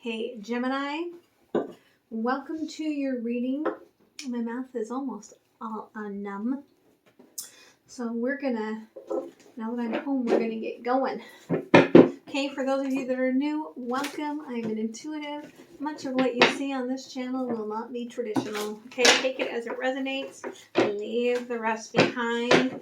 Hey Gemini, welcome to your reading. My mouth is almost all numb. So we're gonna, now that I'm home, we're gonna get going. Okay, for those of you that are new, welcome. I'm an intuitive. Much of what you see on this channel will not be traditional. Okay, take it as it resonates. Leave the rest behind.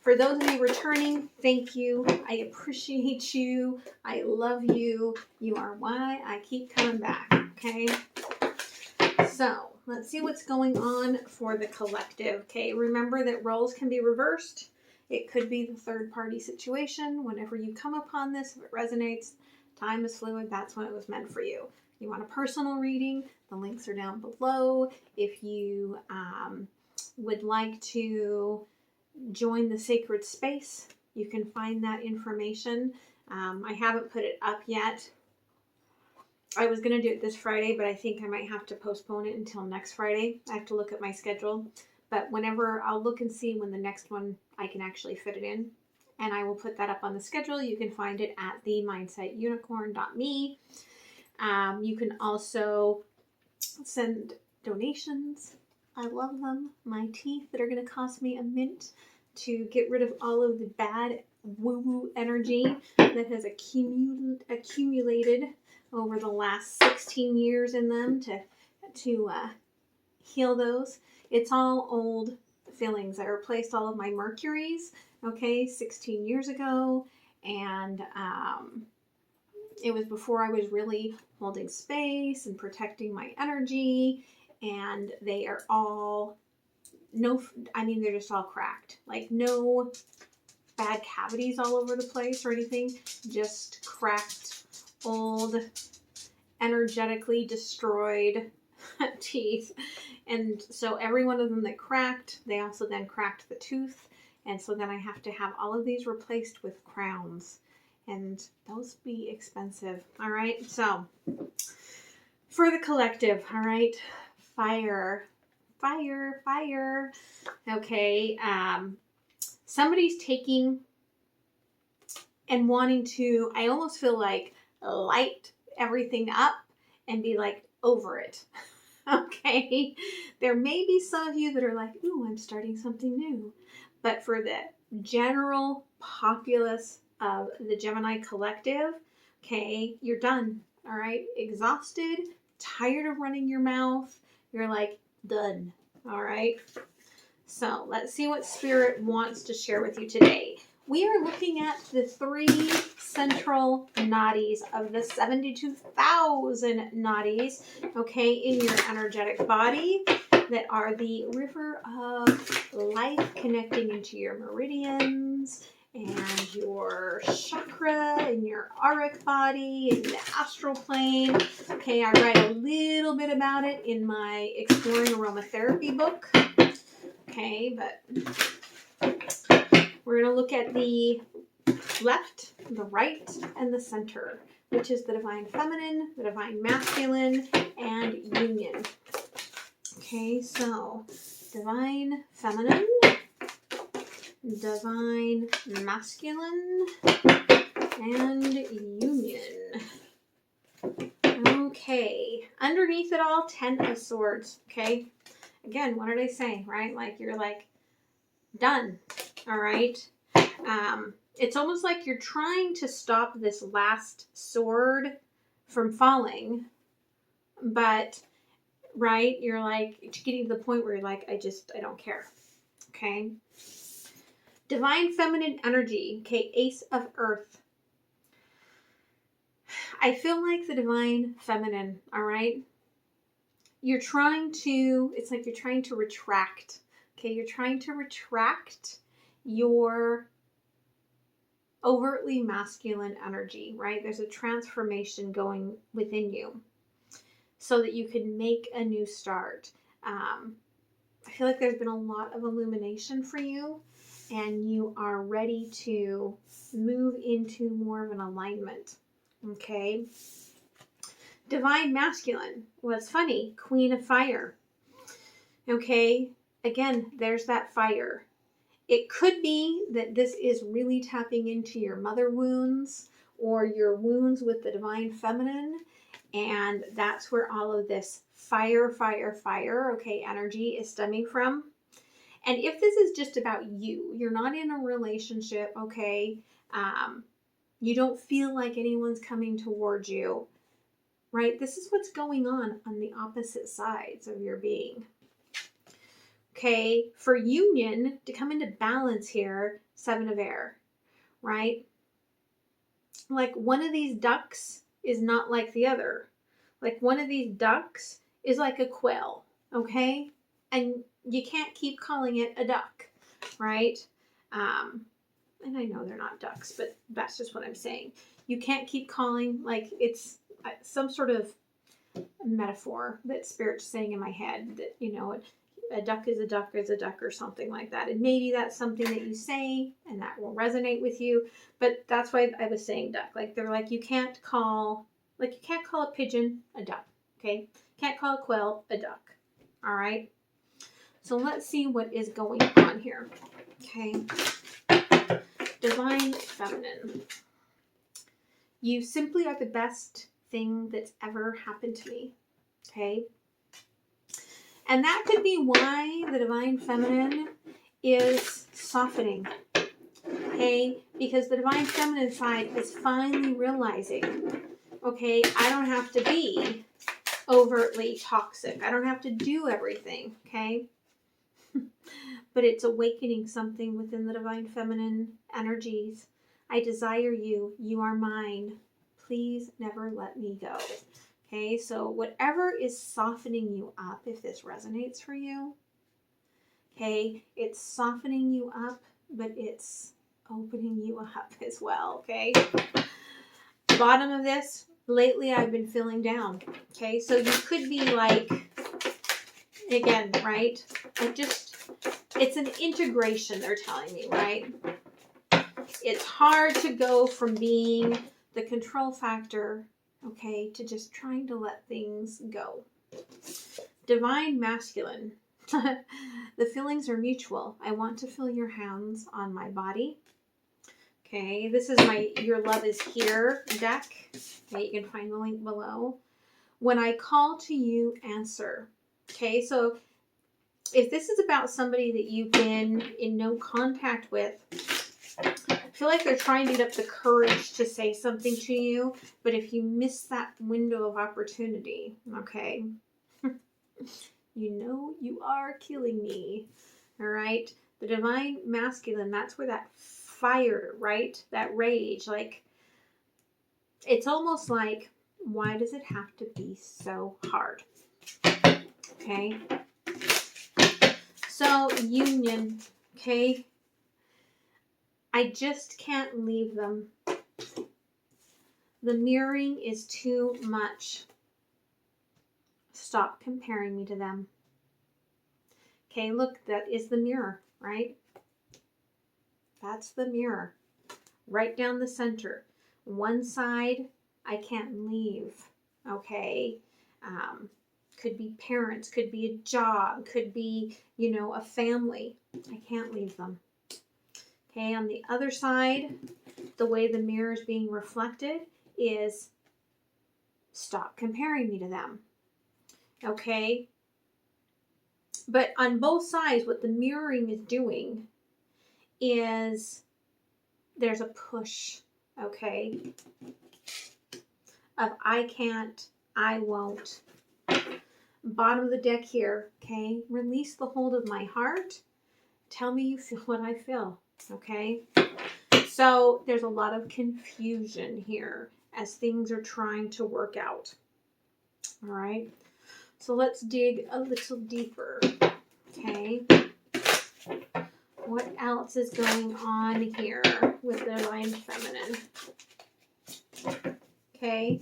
For those of you returning, thank you. I appreciate you. I love you. You are why I keep coming back. Okay, so let's see what's going on for the collective. Okay, remember that roles can be reversed. It could be the third party situation. Whenever you come upon this, if it resonates, time is fluid. That's when it was meant for you. You want a personal reading, the links are down below. If you would like to join the sacred space, you can find that information. I haven't put it up yet. I was going to do it this Friday, but I think I might have to postpone it until next Friday. I have to look at my schedule. But whenever, I'll look and see when the next one I can actually fit it in. And I will put that up on the schedule. You can find it at themindsetunicorn.me. You can also send donations. I love them. My teeth that are going to cost me a mint to get rid of all of the bad woo-woo energy that has accumulated over the last 16 years in them to heal those. It's all old fillings. I replaced all of my Mercuries, 16 years ago. And it was before I was really holding space and protecting my energy. And they are all, they're just all cracked. Like no bad cavities all over the place or anything. Just cracked, old, energetically destroyed teeth. And so every one of them that cracked, they also then cracked the tooth. And so then I have to have all of these replaced with crowns. And those be expensive. All right. So for the collective, all right. Fire. Okay. Somebody's taking and wanting to, I almost feel like, light everything up and be like over it. Okay, there may be some of you that are like, ooh, I'm starting something new. But for the general populace of the Gemini collective, okay, you're done. All right, exhausted, tired of running your mouth. You're like, done. All right. So let's see what Spirit wants to share with you today. We are looking at the 3 central nadis of the 72,000 nadis, in your energetic body that are the river of life connecting into your meridians and your chakra and your auric body and the astral plane. Okay, I write a little bit about it in my Exploring Aromatherapy book. Okay, but we're going to look at the left, the right, and the center, which is the divine feminine, the divine masculine, and union. Okay, so divine feminine, divine masculine, and union. Okay, underneath it all, 10 of Swords. Okay, again, what did I say, right? Like you're like done. All right. It's almost like you're trying to stop this last sword from falling, but right, you're like getting to the point where you're like, I don't care. Okay. Divine feminine energy. Okay. Ace of Earth. I feel like the divine feminine. All right. It's like you're trying to retract. Okay. You're trying to retract your overtly masculine energy, right? There's a transformation going within you so that you can make a new start. I feel like there's been a lot of illumination for you and you are ready to move into more of an alignment. Okay. Divine masculine. What's funny? Queen of Fire. Okay. Again, there's that fire. It could be that this is really tapping into your mother wounds or your wounds with the divine feminine. And that's where all of this fire, okay, energy is stemming from. And if this is just about you, you're not in a relationship, okay, you don't feel like anyone's coming towards you, right? This is what's going on the opposite sides of your being. Okay, for union to come into balance here, 7 of air, right? Like one of these ducks is not like the other. Like one of these ducks is like a quail, okay? And you can't keep calling it a duck, right? And I know they're not ducks, but that's just what I'm saying. You can't keep calling, like it's some sort of metaphor that Spirit's saying in my head that, you know, a duck is a duck is a duck or something like that. And maybe that's something that you say and that will resonate with you. But that's why I was saying duck. Like they're like, you can't call a pigeon a duck, okay? Can't call a quail a duck, all right? So let's see what is going on here, okay? Divine feminine. You simply are the best thing that's ever happened to me, okay? And that could be why the divine feminine is softening, okay? Because the divine feminine side is finally realizing, okay, I don't have to be overtly toxic. I don't have to do everything, okay? But it's awakening something within the divine feminine energies. I desire you. You are mine. Please never let me go. Okay, so whatever is softening you up, if this resonates for you, okay, it's softening you up, but it's opening you up as well, okay? Bottom of this, lately I've been feeling down, okay? So you could be like, again, right? It's an integration, they're telling me, right? It's hard to go from being the control factor, okay, to just trying to let things go. Divine masculine. The feelings are mutual. I want to feel your hands on my body. Okay, this is my Your Love Is Here deck. Okay, you can find the link below. When I call to you, answer. Okay, so if this is about somebody that you've been in no contact with, I feel like they're trying to get up the courage to say something to you, but if you miss that window of opportunity, okay, you know you are killing me, all right? The divine masculine, that's where that fire, right? That rage, like, it's almost like, why does it have to be so hard? Okay? So, union, okay? I just can't leave them. The mirroring is too much. Stop comparing me to them. Okay, look, that is the mirror, right? That's the mirror. Right down the center. One side, I can't leave, okay? Could be parents, could be a job, could be, you know, a family. I can't leave them. Okay, on the other side, the way the mirror is being reflected is stop comparing me to them. Okay? But on both sides, what the mirroring is doing is there's a push, okay? Of I can't, I won't. Bottom of the deck here, okay? Release the hold of my heart. Tell me you feel what I feel. Okay, so there's a lot of confusion here as things are trying to work out. All right, so let's dig a little deeper. Okay, what else is going on here with the divine feminine? Okay,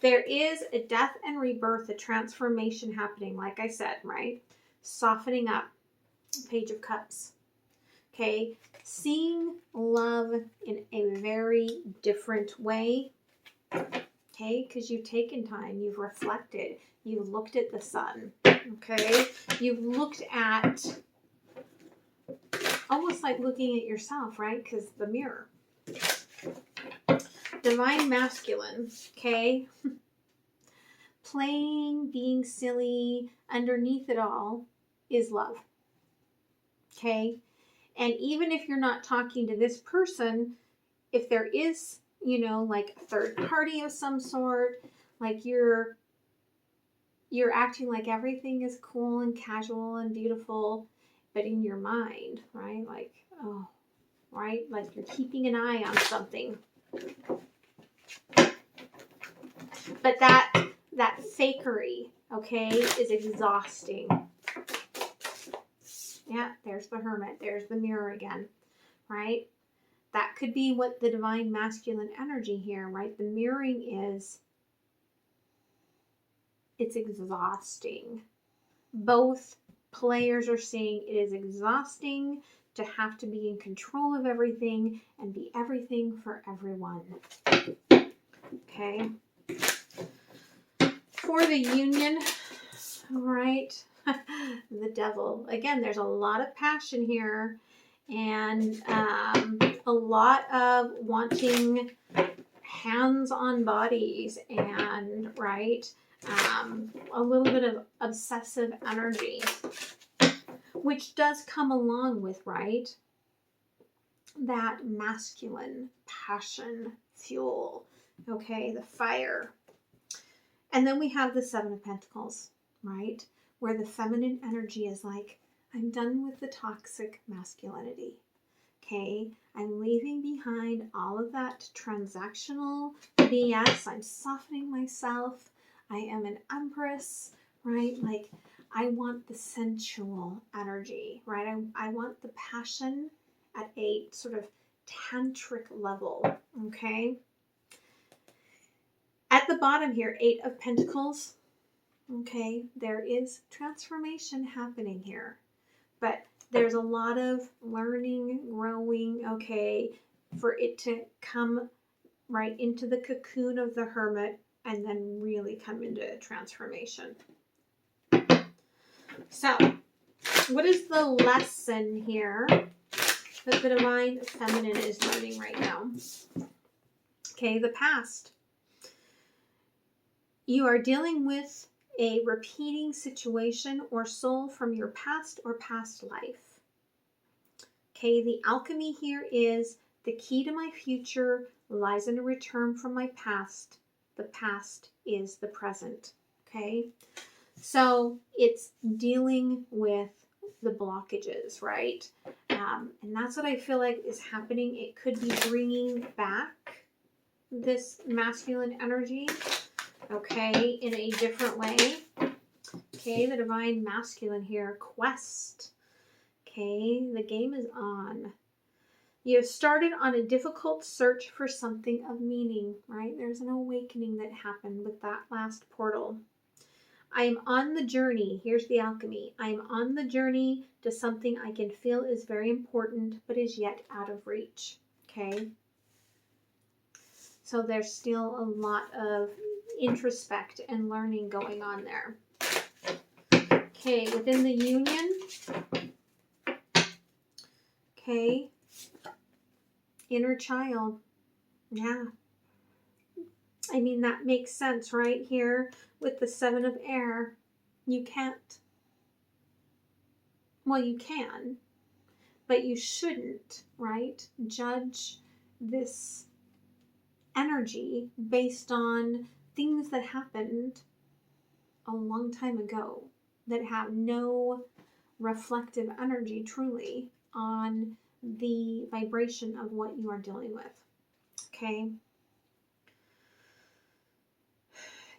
there is a death and rebirth, a transformation happening, like I said, right? Softening up. Page of Cups. Okay, seeing love in a very different way, okay, because you've taken time, you've reflected, you've looked at the sun, okay, you've looked at, almost like looking at yourself, right, because the mirror. Divine Masculine, okay? Playing, being silly, underneath it all is love, okay? And even if you're not talking to this person, if there is, you know, like a third party of some sort, like you're acting like everything is cool and casual and beautiful, but in your mind, right? Like, oh, right? Like you're keeping an eye on something. But that fakery, okay, is exhausting. Yeah, there's the Hermit. There's the mirror again, right? That could be what the Divine Masculine energy here, right? The mirroring is, it's exhausting. Both players are saying it is exhausting to have to be in control of everything and be everything for everyone. Okay. For the union, all right, the Devil. Again, there's a lot of passion here and a lot of wanting hands on bodies and, right, a little bit of obsessive energy, which does come along with, right, that masculine passion fuel, okay, the fire. And then we have the Seven of Pentacles, right, where the feminine energy is like, I'm done with the toxic masculinity. Okay, I'm leaving behind all of that transactional BS. I'm softening myself. I am an empress, right? Like, I want the sensual energy, right? I want the passion at a sort of tantric level, okay? At the bottom here, Eight of Pentacles, okay? There is transformation happening here, but there's a lot of learning, growing, okay, for it to come right into the cocoon of the Hermit and then really come into transformation. So, what is the lesson here that the Divine Feminine is learning right now? Okay, the past. You are dealing with a repeating situation or soul from your past or past life. Okay, the alchemy here is the key to my future lies in a return from my past. The past is the present. Okay, so it's dealing with the blockages, right? And that's what I feel like is happening. It could be bringing back this masculine energy, okay, in a different way. Okay, the Divine Masculine here, quest. Okay, the game is on. You have started on a difficult search for something of meaning, right? There's an awakening that happened with that last portal. I am on the journey. Here's the alchemy. I am on the journey to something I can feel is very important, but is yet out of reach. Okay? So there's still a lot of introspect and learning going on there. Okay, within the union. Okay. Inner child. Yeah. I mean, that makes sense right here with the Seven of Air. You can't. Well, you can, but you shouldn't, right? Judge this energy based on things that happened a long time ago that have no reflective energy truly on the vibration of what you are dealing with. Okay?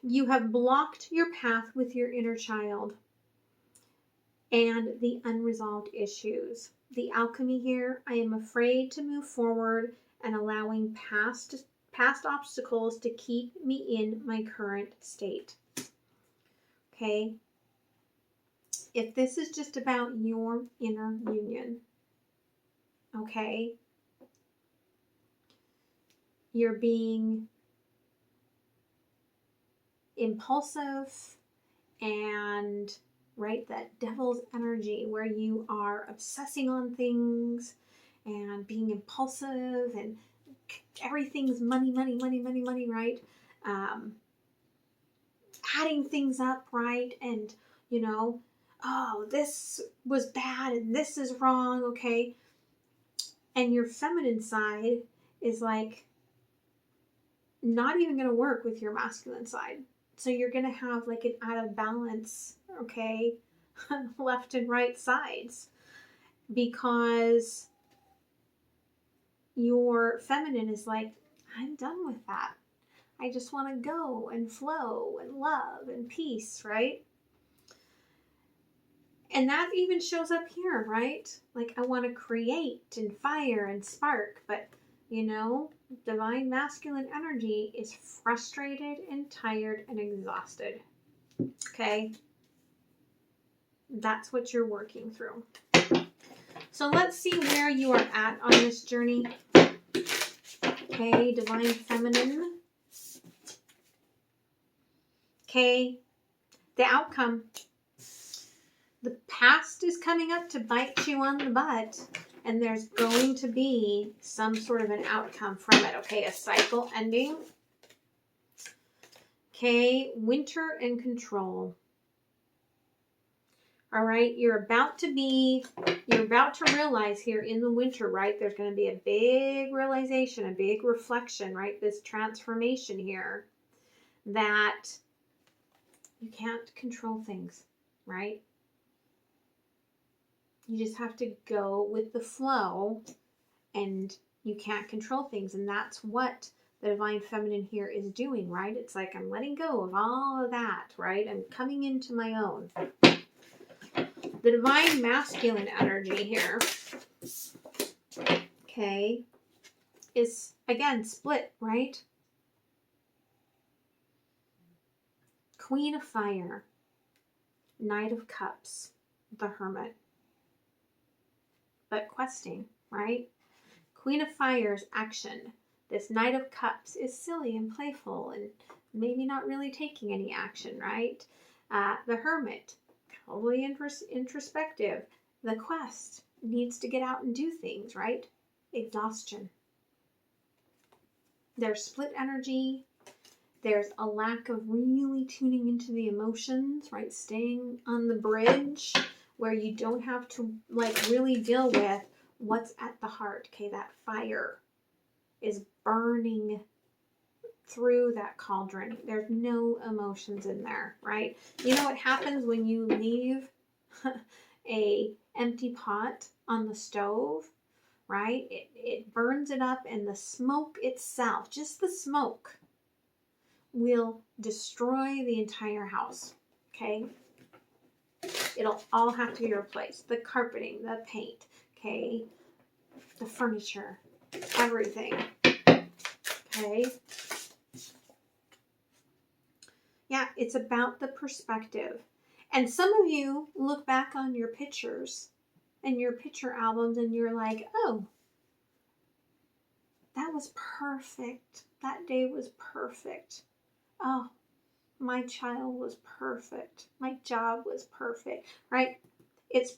You have blocked your path with your inner child and the unresolved issues. The alchemy here, I am afraid to move forward and allowing past obstacles to keep me in my current state. Okay? If this is just about your inner union, okay, you're being impulsive and, right, that devil's energy where you are obsessing on things and being impulsive and everything's money, money, money, money, money, right? Adding things up, right? And, you know, oh, this was bad and this is wrong, okay? And your feminine side is like not even going to work with your masculine side. So you're going to have like an out of balance, okay? Left and right sides, because your feminine is like, I'm done with that. I just want to go and flow and love and peace, right? And that even shows up here, right? Like, I want to create and fire and spark, but, you know, divine masculine energy is frustrated and tired and exhausted, okay? That's what you're working through. So let's see where you are at on this journey. Okay, divine feminine. Okay, the outcome. The past is coming up to bite you on the butt, and there's going to be some sort of an outcome from it. Okay, a cycle ending. Okay, winter and control. All right, you're about to realize here in the winter, right? There's going to be a big realization, a big reflection, right? This transformation here, that you can't control things, right? You just have to go with the flow, and you can't control things. And that's what the divine feminine here is doing, right? It's like, I'm letting go of all of that, right? I'm coming into my own. The divine masculine energy here, okay, is again split, right? Queen of Fire, Knight of Cups, the Hermit. But questing, right? Queen of Fire's action. This Knight of Cups is silly and playful and maybe not really taking any action, right? The Hermit, probably introspective. The quest needs to get out and do things, right? Exhaustion. There's split energy. There's a lack of really tuning into the emotions, right? Staying on the bridge where you don't have to like really deal with what's at the heart. Okay, that fire is burning through that cauldron. There's no emotions in there, right? You know what happens when you leave a empty pot on the stove, right? It burns it up, and the smoke itself, just the smoke, will destroy the entire house, okay? It'll all have to be replaced. The carpeting, the paint, okay? The furniture, everything, okay? Yeah, it's about the perspective. And some of you look back on your pictures and your picture albums, and you're like, oh, that was perfect. That day was perfect. Oh, my child was perfect. My job was perfect, right? It's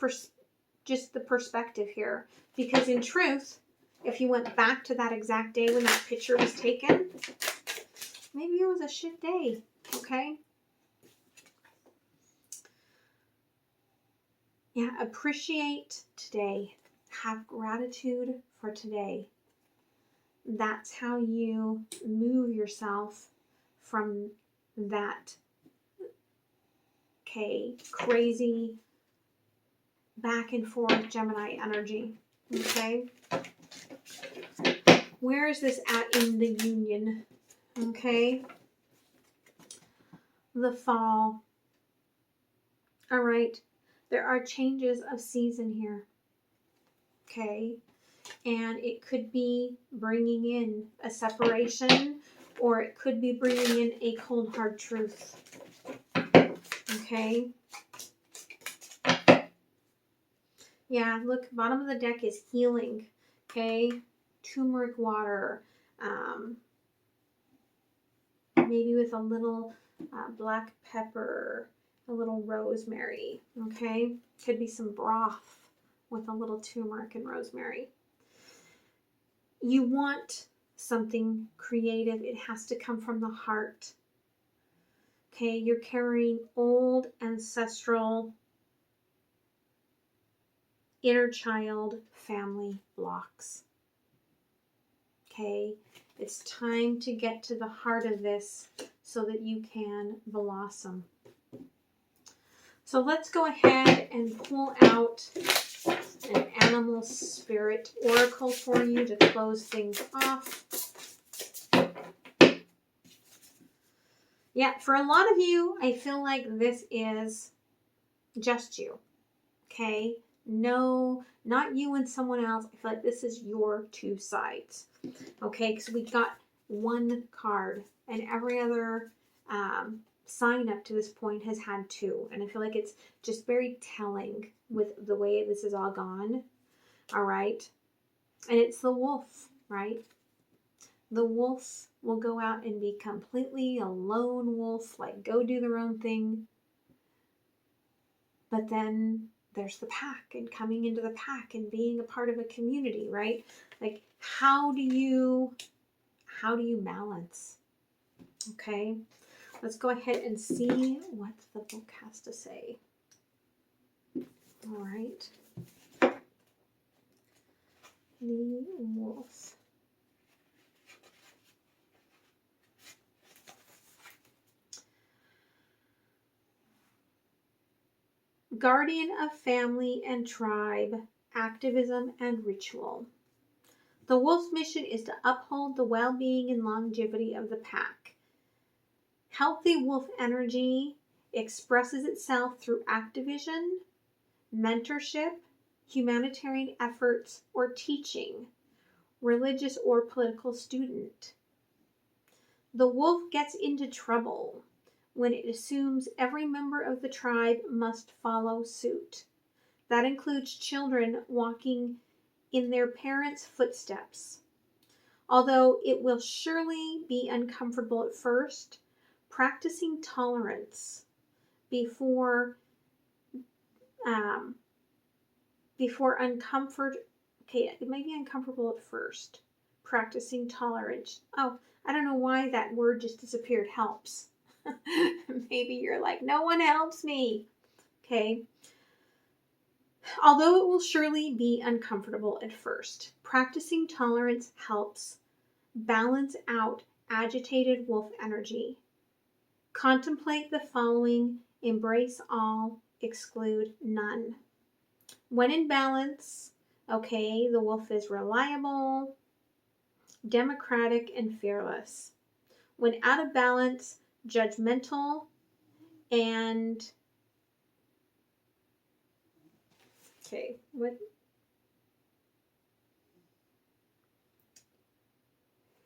just the perspective here. Because in truth, if you went back to that exact day when that picture was taken, maybe it was a shit day, okay? Yeah, appreciate today. Have gratitude for today. That's how you move yourself from that, okay, crazy back and forth Gemini energy, okay? Where is this at in the union, okay? The fall. All right, there are changes of season here, okay? And it could be bringing in a separation, or it could be bringing in a cold, hard truth, okay? Yeah, look, bottom of the deck is healing, okay? Turmeric water, maybe with a little black pepper, a little rosemary, okay? Could be some broth with a little turmeric and rosemary. You want something creative. It has to come from the heart. Okay, you're carrying old ancestral inner child family blocks. Okay, it's time to get to the heart of this so that you can blossom. So let's go ahead and pull out an animal spirit oracle for you to close things off. Yeah, for a lot of you, I feel like this is just you. Okay? No, not you and someone else. I feel like this is your two sides. Okay, because we got one card, and every other sign up to this point has had two. And I feel like it's just very telling with the way this has all gone. All right? And it's the wolf, right? The wolf will go out and be completely a lone wolf, like go do their own thing. But then there's the pack, and coming into the pack and being a part of a community, right? Like how do you balance? Okay, let's go ahead and see what the book has to say. All right, the wolf. Guardian of family and tribe, activism and ritual. The wolf's mission is to uphold the well-being and longevity of the pack. Healthy wolf energy expresses itself through activism, mentorship, humanitarian efforts, or teaching, religious or political student. The wolf gets into trouble when it assumes every member of the tribe must follow suit. That includes children walking in their parents' footsteps. Although it will surely be uncomfortable at first, practicing tolerance before it may be uncomfortable at first. Practicing tolerance. Oh, I don't know why that word just disappeared. Helps. Maybe you're like, no one helps me. Okay. Although it will surely be uncomfortable at first, practicing tolerance helps balance out agitated wolf energy. Contemplate the following: embrace all, exclude none. When in balance, okay, the wolf is reliable, democratic, and fearless. When out of balance, judgmental, and okay, what?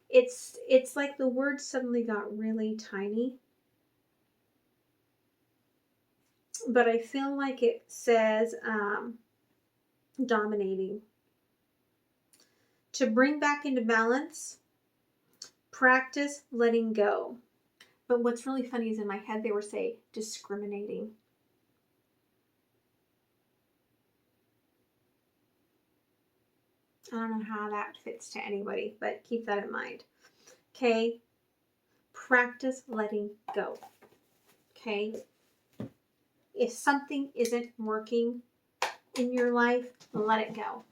It's like the word suddenly got really tiny. But I feel like it says dominating. To bring back into balance, practice letting go. But what's really funny is in my head they were saying discriminating. I don't know how that fits to anybody, but keep that in mind. Okay, practice letting go. Okay, if something isn't working in your life, let it go.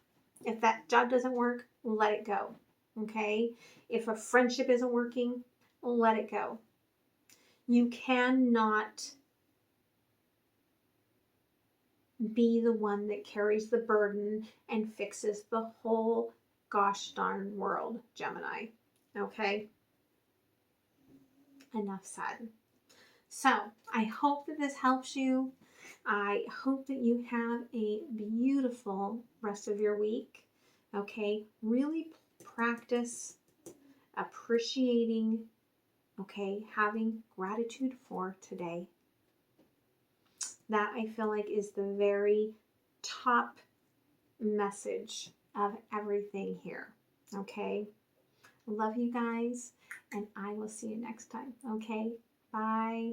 If that job doesn't work, let it go. Okay, if a friendship isn't working, let it go. You cannot be the one that carries the burden and fixes the whole gosh darn world, Gemini. Okay? Enough said. So, I hope that this helps you. I hope that you have a beautiful rest of your week. Okay? Really practice appreciating, okay, having gratitude for today. That I feel like is the very top message of everything here. Okay? Love you guys, and I will see you next time. Okay? Bye.